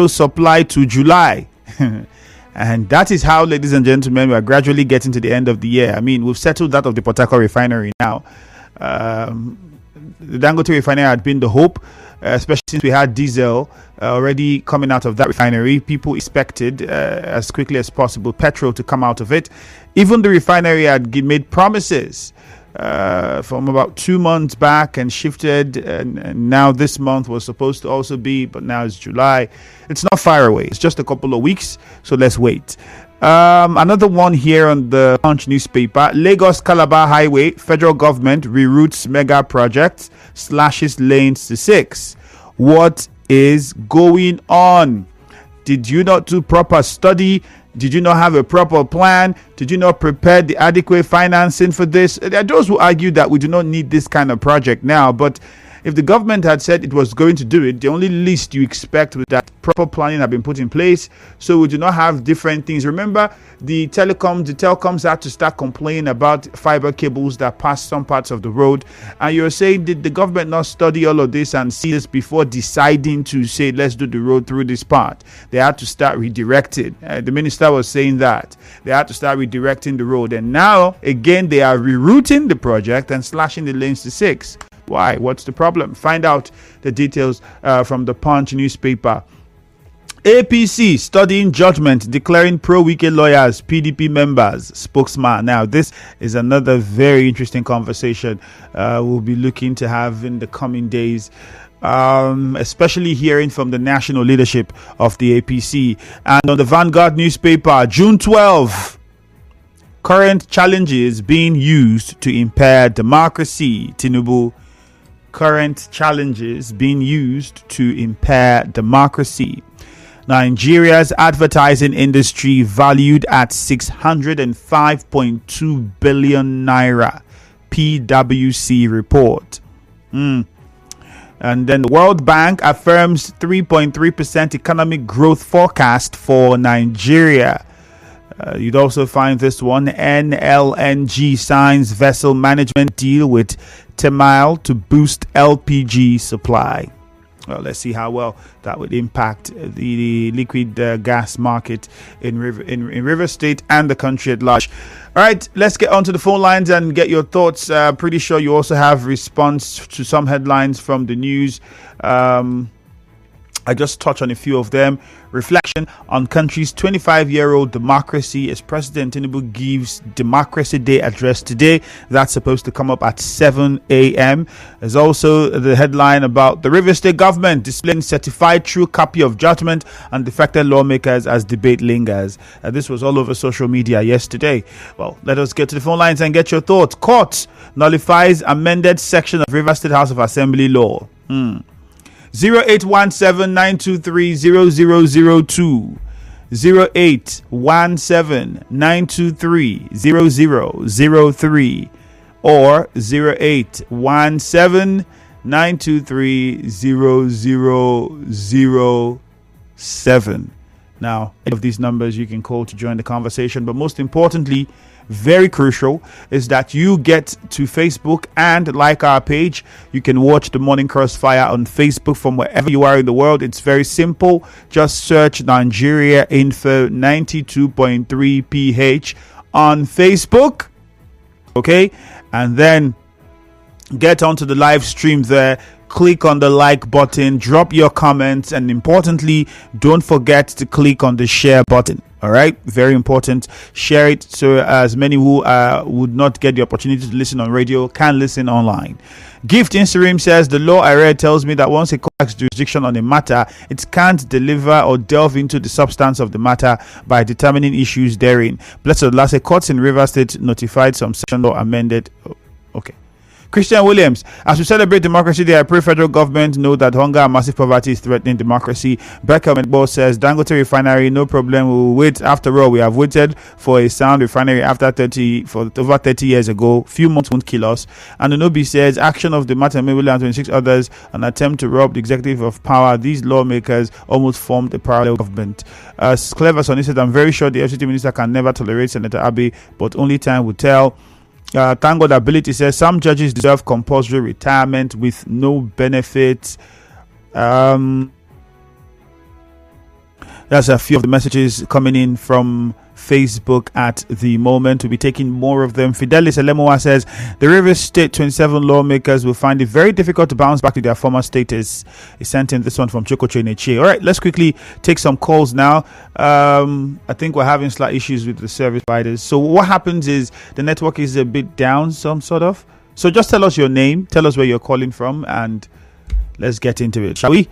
supply to July. And that is how, ladies and gentlemen, we are gradually getting to the end of the year. I mean, we've settled that of the Port Harcourt refinery now. The Dangote refinery had been the hope, especially since we had diesel already coming out of that refinery. People expected as quickly as possible petrol to come out of it. Even the refinery had made promises from about 2 months back and shifted, and now this month was supposed to also be, but now it's July. It's not far away. It's just a couple of weeks, so let's wait. Another one here on the Punch newspaper: Lagos Calabar Highway, federal government reroutes mega projects, slashes lanes to 6. What is going on? Did you not do proper study? Did you not have a proper plan? Did you not prepare the adequate financing for this? There are those who argue that we do not need this kind of project now, but if the government had said it was going to do it, the only least you expect was that proper planning had been put in place, so we do not have different things. Remember, the telecoms had to start complaining about fiber cables that pass some parts of the road, and you're saying, did the government not study all of this and see this before deciding to say, let's do the road through this part? They had to start redirecting. The minister was saying that they had to start redirecting the road, and now again they are rerouting the project and slashing the lanes to 6. Why? What's the problem? Find out the details from the Punch newspaper. APC studying judgment declaring pro-Wike lawyers PDP members, spokesman. Now, this is another very interesting conversation we'll be looking to have in the coming days, especially hearing from the national leadership of the APC. And on the Vanguard newspaper, June 12, current challenges being used to impair democracy. Tinubu. Current challenges being used to impair democracy. Nigeria's advertising industry valued at 605.2 billion naira. PwC report. And then the World Bank affirms 3.3% economic growth forecast for Nigeria. You'd also find this one: NLNG signs vessel management deal with Temal to boost LPG supply. Well, let's see how well that would impact the liquid gas market in River State and the country at large. All right, let's get onto the phone lines and get your thoughts. Pretty sure you also have response to some headlines from the news. I just touched on a few of them. Reflection on country's 25-year-old democracy as President Tinubu gives Democracy Day address today. That's supposed to come up at 7 a.m. There's also the headline about the River State government displaying certified true copy of judgment and defected lawmakers as debate lingers. This was all over social media yesterday. Well, let us get to the phone lines and get your thoughts. Court nullifies amended section of River State House of Assembly law. 0817-923-0002, 0817-923-0003, or 0817-923-0007. Now, any of these numbers you can call to join the conversation, but most importantly, very crucial, is that you get to Facebook and like our page. You can watch the Morning Crossfire on Facebook from wherever you are in the world. It's very simple. Just search Nigeria Info 92.3 PH on Facebook. Okay, and then get onto the live stream there. Click on the like button, drop your comments, and importantly, don't forget to click on the share button. All right, very important. Share it so as many who would not get the opportunity to listen on radio can listen online. Gift Instagram says the law I read tells me that once a court has jurisdiction on a matter, it can't deliver or delve into the substance of the matter by determining issues therein. Blessed last, a court in River State notified some section law amended. Okay. Christian Williams, as we celebrate Democracy Day, I pray federal government know that hunger and massive poverty is threatening democracy. Beckham and Ball says Dangote refinery, no problem. We will wait. After all, we have waited for a sound refinery over 30 years ago. Few months won't kill us. And Onobi says action of the Martin Mabula and 26 others, an attempt to rob the executive of power. These lawmakers almost formed a parallel government. Clever Sonny said, I'm very sure the FCT minister can never tolerate Senator Abbey, but only time will tell. Thank God Ability says some judges deserve compulsory retirement with no benefits. That's a few of the messages coming in from Facebook at the moment. We'll be taking more of them. Fidelis Elemoa says the Rivers State 27 lawmakers will find it very difficult to bounce back to their former status. He sent in this one from Chokoche Neche. All right, let's quickly take some calls now. I think we're having slight issues with the service providers. So what happens is the network is a bit down, some sort of. So just tell us your name, tell us where you're calling from, and let's get into it, shall we?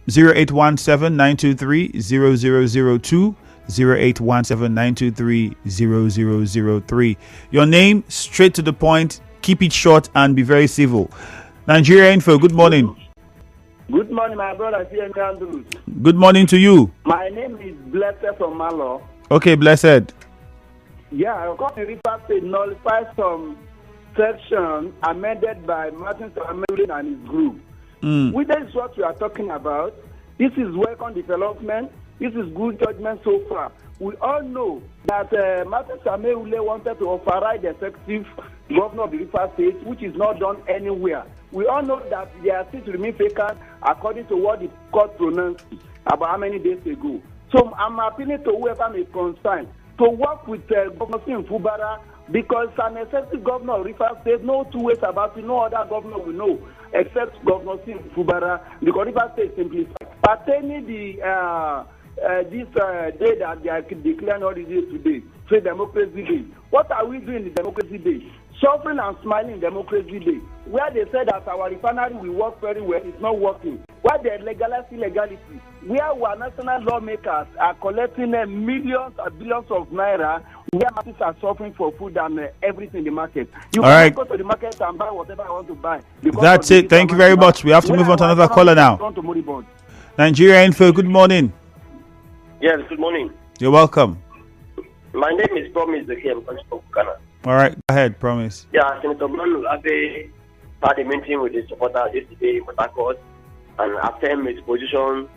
0817-923-0002, 0817-923-0003. Your name, straight to the point, keep it short and be very civil. Nigeria Info, good morning. Good morning, my brother. Andrews. Good morning to you. My name is Blessed from Malo. Okay, Blessed. Yeah, I got the River State nullified some section amended by Martin Samuel and his group. Which is what we are talking about. This is welcome development. This is good judgment so far. We all know that Martin Samuel wanted to override the executive governor of the River State, which is not done anywhere. We all know that they are still to remain vacant according to what the court pronounced about how many days ago. So I'm appealing to whoever may concern to work with Governor Sim Fubara, because an executive governor of River State, no two ways about it, no other governor will know except Governor Sim Fubara, because River State simplified. Pertaining the this day that they are declaring all these days today, say Democracy Day. What are we doing in Democracy Day? Suffering and smiling Democracy Day, where they said that our refinery will work very well, it's not working. Where they legalize illegality, where our national lawmakers are collecting millions and billions of naira, where masses are suffering for food and everything in the market. You can go to the market and buy whatever I want to buy. That's it. Thank you very much. We have to move on to another caller now. Nigeria Info, good morning. Yes, good morning. You're welcome. My name is Promise Zeki. I'm from Ghana. All right, go ahead, Promise. Yeah, Senator Manu Abe had a meeting with his supporters yesterday in Port Harcourt and affirmed his position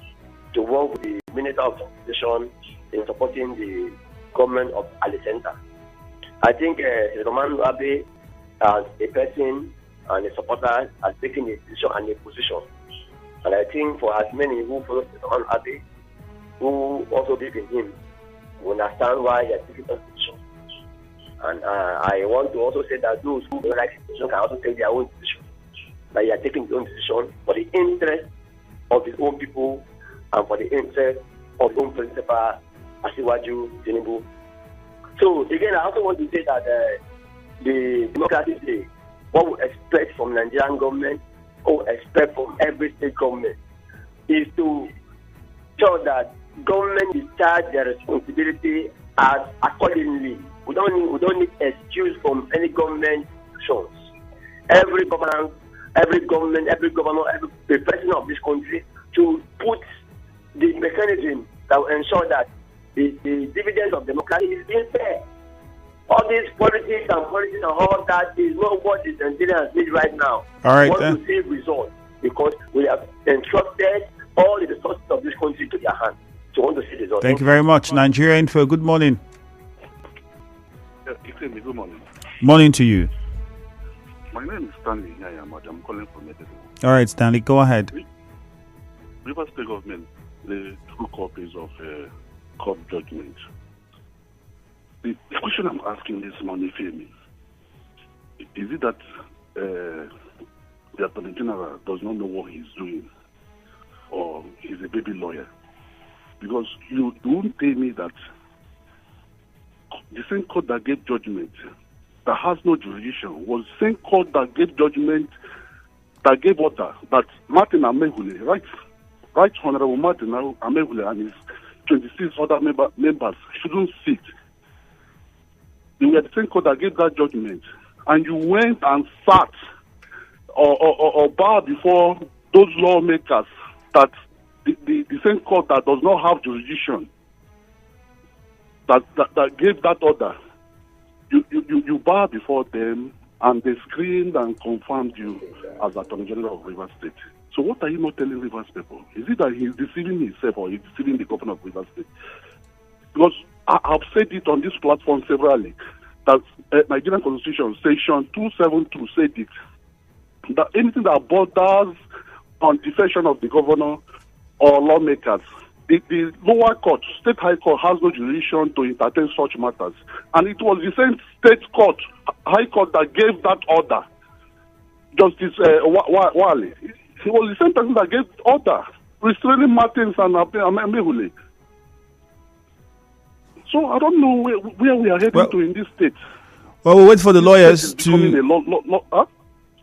to work with the Minister of Transportation in supporting the government of Ali Center. I think Senator Manu Abe, as a person and a supporter, has taken a decision and a position. And I think for as many who follow Senator Manu Abe, who also believe in him, will understand why he has taken that position. And I want to also say that those who don't like his decision can also take their own decision. That he has taken his own decision for the interest of his own people and for the interest of his own principal, Asiwaju Tinubu. So again, I also want to say that the Democratic Day, what we expect from Nigerian government, what we expect from every state government, is to show that government discharge their responsibility as accordingly. We don't need excuse from any government actions. Every government, every governor, every president of this country to put the mechanism that will ensure that the dividends of democracy is being fair. All these politics and all that is not what the Nigerians need right now. All right. We want to see results because we have entrusted all the resources of this country to their hands. So we want to see results. Thank you very much. Nigeria Info, good morning. Good morning. Morning to you. My name is Stanley Nyayamad. I'm calling from Edo. All right, Stanley, go ahead. River State government, the two copies of court judgment. The question I'm asking this morning, Femi, is it that the Attorney General does not know what he's doing, or he's a baby lawyer? Because you don't tell me that the same court that gave judgment that has no jurisdiction was the same court that gave judgment that gave order that Martin Amehule, right Honorable Martin Amehule and his 26 other members shouldn't sit. They were the same court that gave that judgment, and you went and sat or bowed before those lawmakers that the same court that does not have jurisdiction that gave that order. You bow before them, and they screened and confirmed you as Attorney General of Rivers State. So what are you not telling Rivers people? Is it that he's deceiving himself or he's deceiving the governor of Rivers State? Because I've said it on this platform severally, that Nigerian Constitution, Section 272 said it, that anything that borders on defection of the governor or lawmakers the lower court, state high court, has no jurisdiction to entertain such matters. And it was the same state court, high court, that gave that order. Justice Wale. He was the same person that gave order restraining Martins and Amehule. So I don't know where we are heading to in this state. Well, we'll wait for the lawyers to...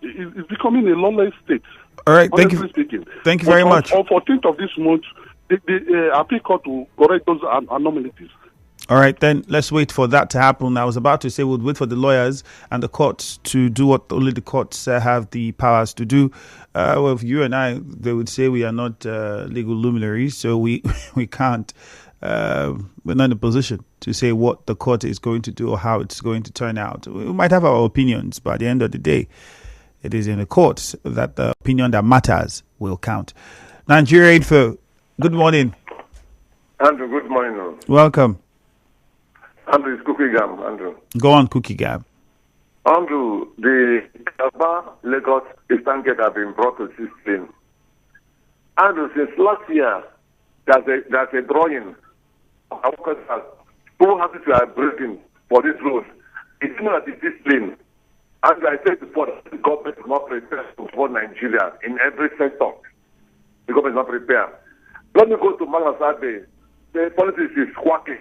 It's becoming a lawless state. All right, thank you. Speaking. Thank you very much. On 14th of this month, the appeal court will correct those anomalies. All right, then let's wait for that to happen. I was about to say we'll wait for the lawyers and the courts to do what only the courts have the powers to do. Well, if you and I, they would say we are not legal luminaries, so we can't. We're not in a position to say what the court is going to do or how it's going to turn out. We might have our opinions, but at the end of the day, it is in the courts that the opinion that matters will count. Nigeria Info, good morning. Andrew, good morning. Welcome. Andrew, it's Cookie Gam, Andrew. Go on, Cookie Gam. Andrew, the Aba Lagos Eastern Gate have been brought to this thing. Andrew, since last year, there's a drawing of workers who have to are breaking for this road. It's not a discipline. And I said before, the government is not prepared to support Nigeria in every sector. The government is not prepared. Let me go to Malasabe. The politics is quacking,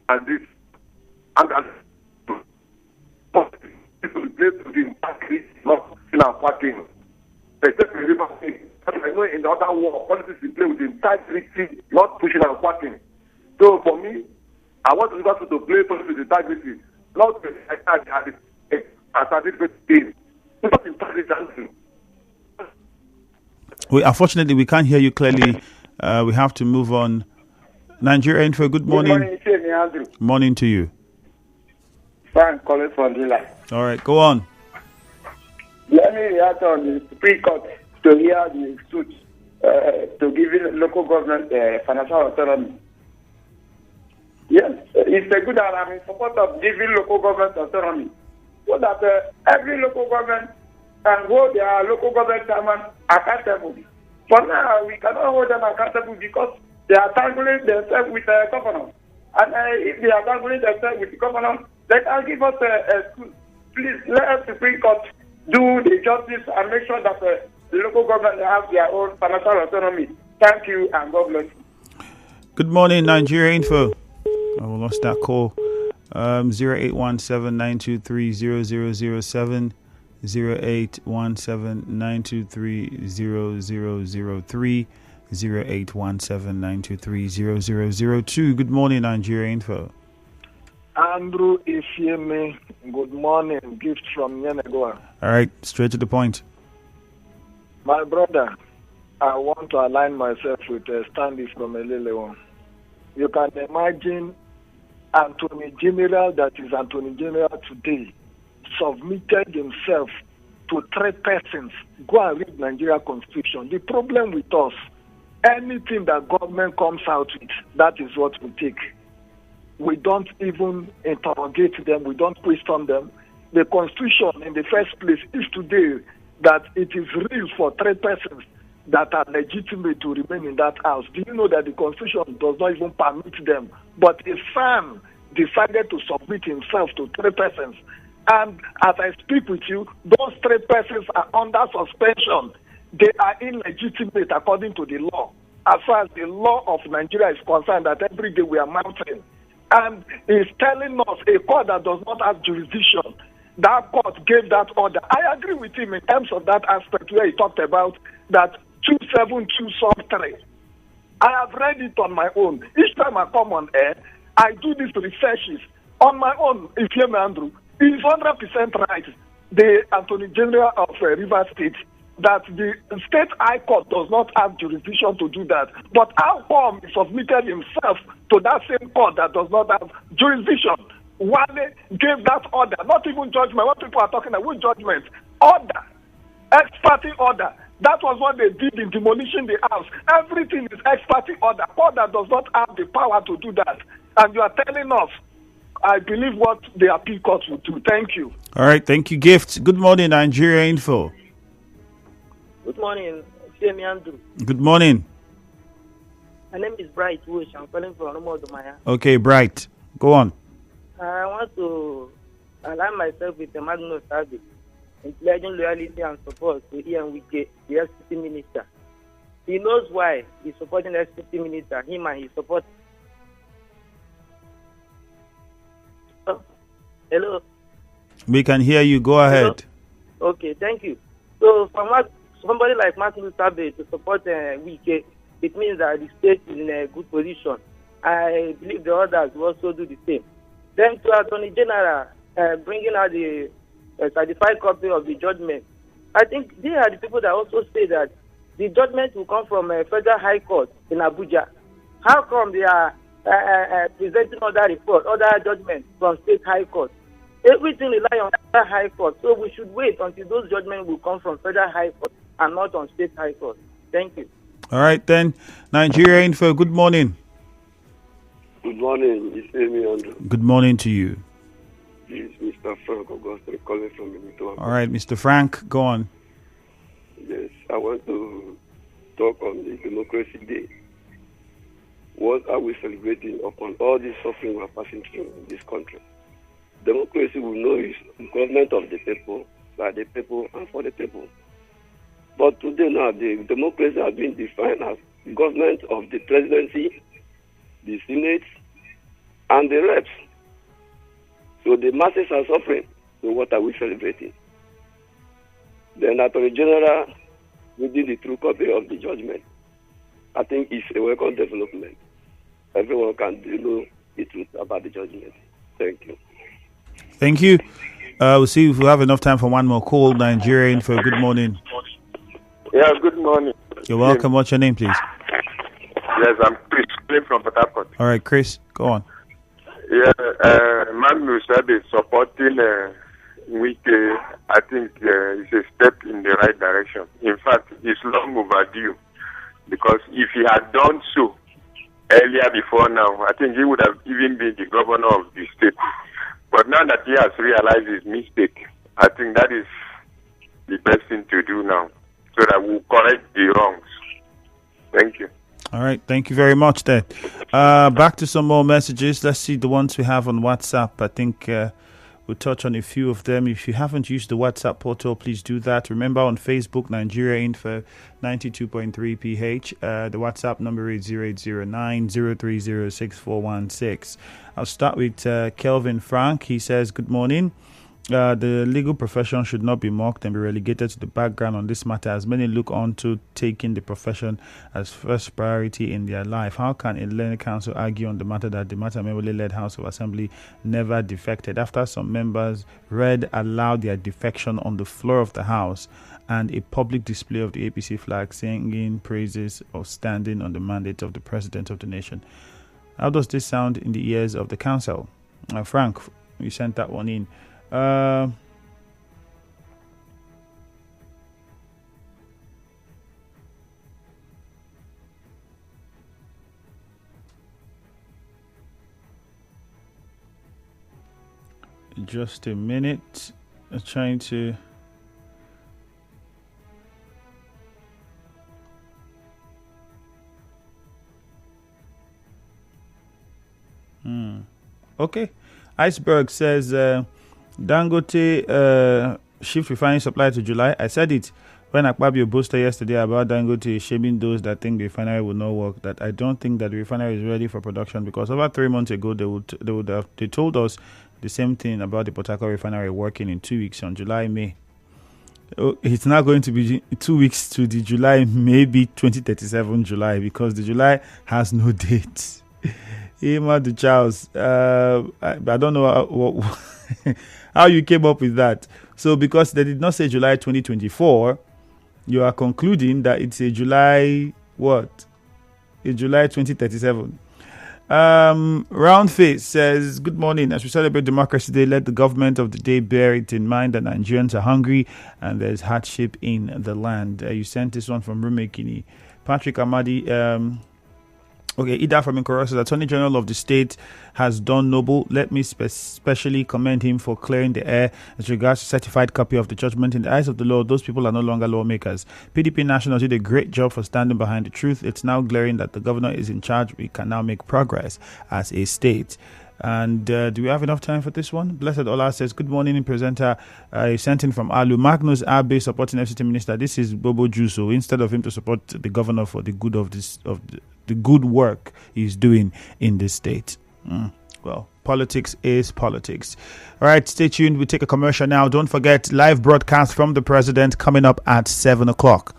and this, and people replace with the integrity, not in our quacking. They say I know in the other war, politics is playing with integrity, not pushing and quacking. So for me, I want to play politics with integrity, not with unfortunately, we can't hear you clearly. We have to move on. Nigeria Info, good morning. Good morning, Andrew. Morning to you. Frank calling from Dila. All right, go on. Let me react on the Supreme Court to hear the suit to give local government financial autonomy. Yes, it's a good and I'm in support of giving local government autonomy. So that every local government can hold their local government chairman accountable. For now, we cannot hold them accountable because they are tangling themselves with the governor. And if they are tangling themselves with the governor, they can give us please let the Supreme Court do the justice and make sure that the local government have their own financial autonomy. Thank you and God bless you. Good morning, Nigeria Info. Oh, we lost that call. 0817-923-0007, 0817-923-0003, 0817-923-0002. Good morning, Nigeria Info. Andrew Isieme, good morning. Gift from Yenegoa. All right, straight to the point. My brother, I want to align myself with Stanley from Eleleon. You can imagine Attorney General, that is Attorney General today, submitted himself to 3 persons. Go and read Nigeria Constitution. The problem with us, anything that government comes out with, that is what we take. We don't even interrogate them. We don't question them. The Constitution, in the first place, is today that it is real for 3 persons that are legitimate to remain in that house. Do you know that the Constitution does not even permit them? But a fan decided to submit himself to 3 persons. And as I speak with you, those 3 persons are under suspension. They are illegitimate according to the law. As far as the law of Nigeria is concerned, that every day we are mounting. And he's telling us a court that does not have jurisdiction. That court gave that order. I agree with him in terms of that aspect where he talked about that 272-3. I have read it on my own. Each time I come on air, I do these researches on my own. If you hear Andrew, he is 100% right. The Attorney General of Rivers State, that the State High Court does not have jurisdiction to do that. But how come he submitted himself to that same court that does not have jurisdiction? Wale gave that order, not even judgment. What people are talking about, which judgment? Order. Ex parte order. That was what they did in demolishing the house. Everything is ex parte order. Court that does not have the power to do that. And you are telling us, I believe what the appeal court will do. Thank you. All right, thank you, Gift. Good morning, Nigeria Info. Good morning, Semi Andrew. Good morning. My name is Bright Wush. I'm calling from Romodumaya. Okay, Bright. Go on. I want to align myself with the Magnus Sabi in pledging loyalty and support to Ian Wike, the FCT minister. He knows why he's supporting the FCT minister, him and his support. Oh, hello. We can hear you. Go ahead. Hello? Okay, thank you. So, for somebody like Magnus Sabi to support Wike, it means that the state is in a good position. I believe the others will also do the same. Then to Attorney General, bringing out the certified copy of the judgment, I think they are the people that also say that the judgment will come from a federal high court in Abuja. How come they are presenting other report, other judgments from state high court? Everything relies on federal high court, so we should wait until those judgments will come from federal high court and not on state high court. Thank you. All right, then. Nigeria Info, good morning. Good morning. It's Amy Andrew. Good morning to you. This is Mr. Frank Augusto calling from Minnesota. All right, Mr. Frank, go on. Yes, I want to talk on the Democracy Day. What are we celebrating upon all this suffering we're passing through in this country? Democracy will know is government of the people, by the people, and for the people. But today now, the democracy has been defined as government of the presidency, the Senate, and the reps. So the masses are suffering. So what are we celebrating? Then Attorney General reading the true copy of the judgment. I think it's a welcome development. Everyone can know the truth about the judgment. Thank you. Thank you. We'll see if we have enough time for one more call. Nigeria Info, good morning. Yeah, good morning. You're welcome. What's your name, please? Yes, I'm Chris from Port Harcourt. All right, Chris, go on. Yeah, Magnus Sabe supporting Wike, I think is a step in the right direction. In fact, it's long overdue, because if he had done so earlier before now, I think he would have even been the governor of the state. But now that he has realized his mistake, I think that is the best thing to do now, so that we'll correct the wrongs. Thank you. All right, thank you very much then. Back to some more messages. Let's see the ones we have on WhatsApp. I think we'll touch on a few of them. If you haven't used the WhatsApp portal, please do that. Remember, on Facebook, Nigeria Info 92.3 PH. The WhatsApp number is 0809-030-6416. I'll start with Kelvin Frank. He says, good morning. The legal profession should not be mocked and be relegated to the background on this matter, as many look on to taking the profession as first priority in their life. How can a learned counsel argue on the matter that the Matamewole-led House of Assembly never defected, after some members read aloud their defection on the floor of the House and a public display of the APC flag singing praises of standing on the mandate of the President of the nation? How does this sound in the ears of the council? Frank, you sent that one in. Just a minute. I'm trying to. Okay. Iceberg says Dangote shift refining supply to July. I said it when Akpabio boasted yesterday about Dangote shaming those that think the refinery will not work, that I don't think that the refinery is ready for production, because over 3 months ago they told us the same thing about the Port Harcourt refinery working in 2 weeks on July, May. Oh, it's now going to be 2 weeks to the July, maybe 2037 July, because the July has no date. Emma de Charles, I don't know how you came up with that. So because they did not say July 2024, you are concluding that it's a July what? A July 2037. Roundface says, good morning. As we celebrate Democracy Day, let the government of the day bear it in mind that Nigerians are hungry and there's hardship in the land. You sent this one from Rumekini. Patrick Amadi, Okay, Ida from Nkoro says, Attorney General of the state has done noble. Let me specially commend him for clearing the air as regards to certified copy of the judgment. In the eyes of the law, those people are no longer lawmakers. PDP National did a great job for standing behind the truth. It's now glaring that the governor is in charge. We can now make progress as a state. And do we have enough time for this one? Blessed Ola says, good morning, presenter. I sent in from Alu. Magnus Abe supporting FCT minister. This is Bobo Juso. Instead of him to support the governor for the good of the good work he's doing in this state. Well, politics is politics. All right, stay tuned. We take a commercial now. Don't forget, live broadcast from the president coming up at 7 o'clock.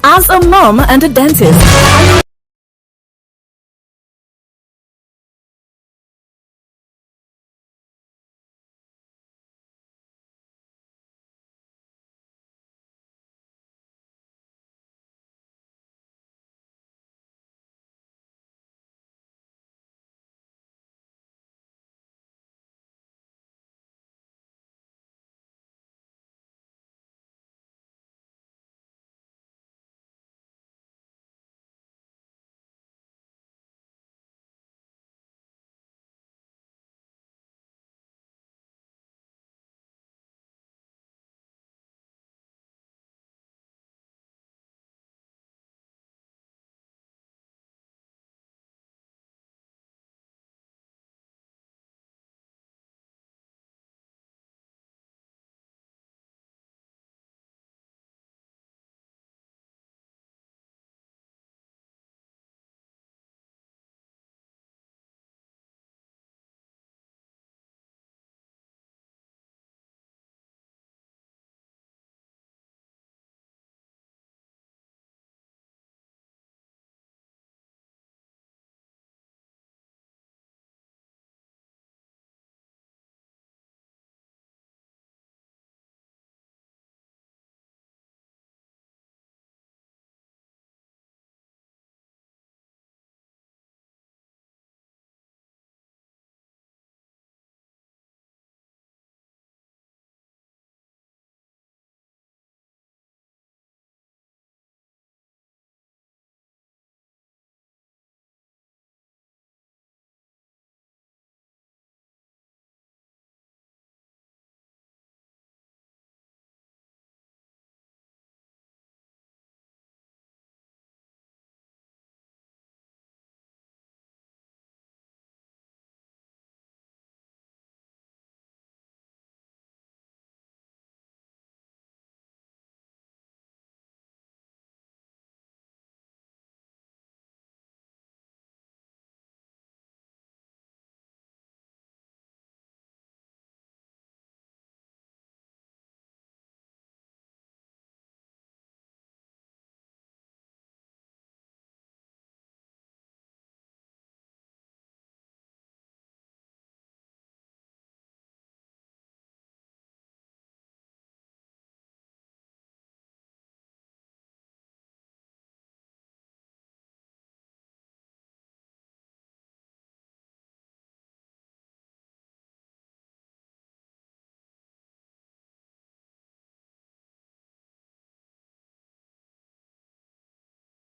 As a mom and a dentist,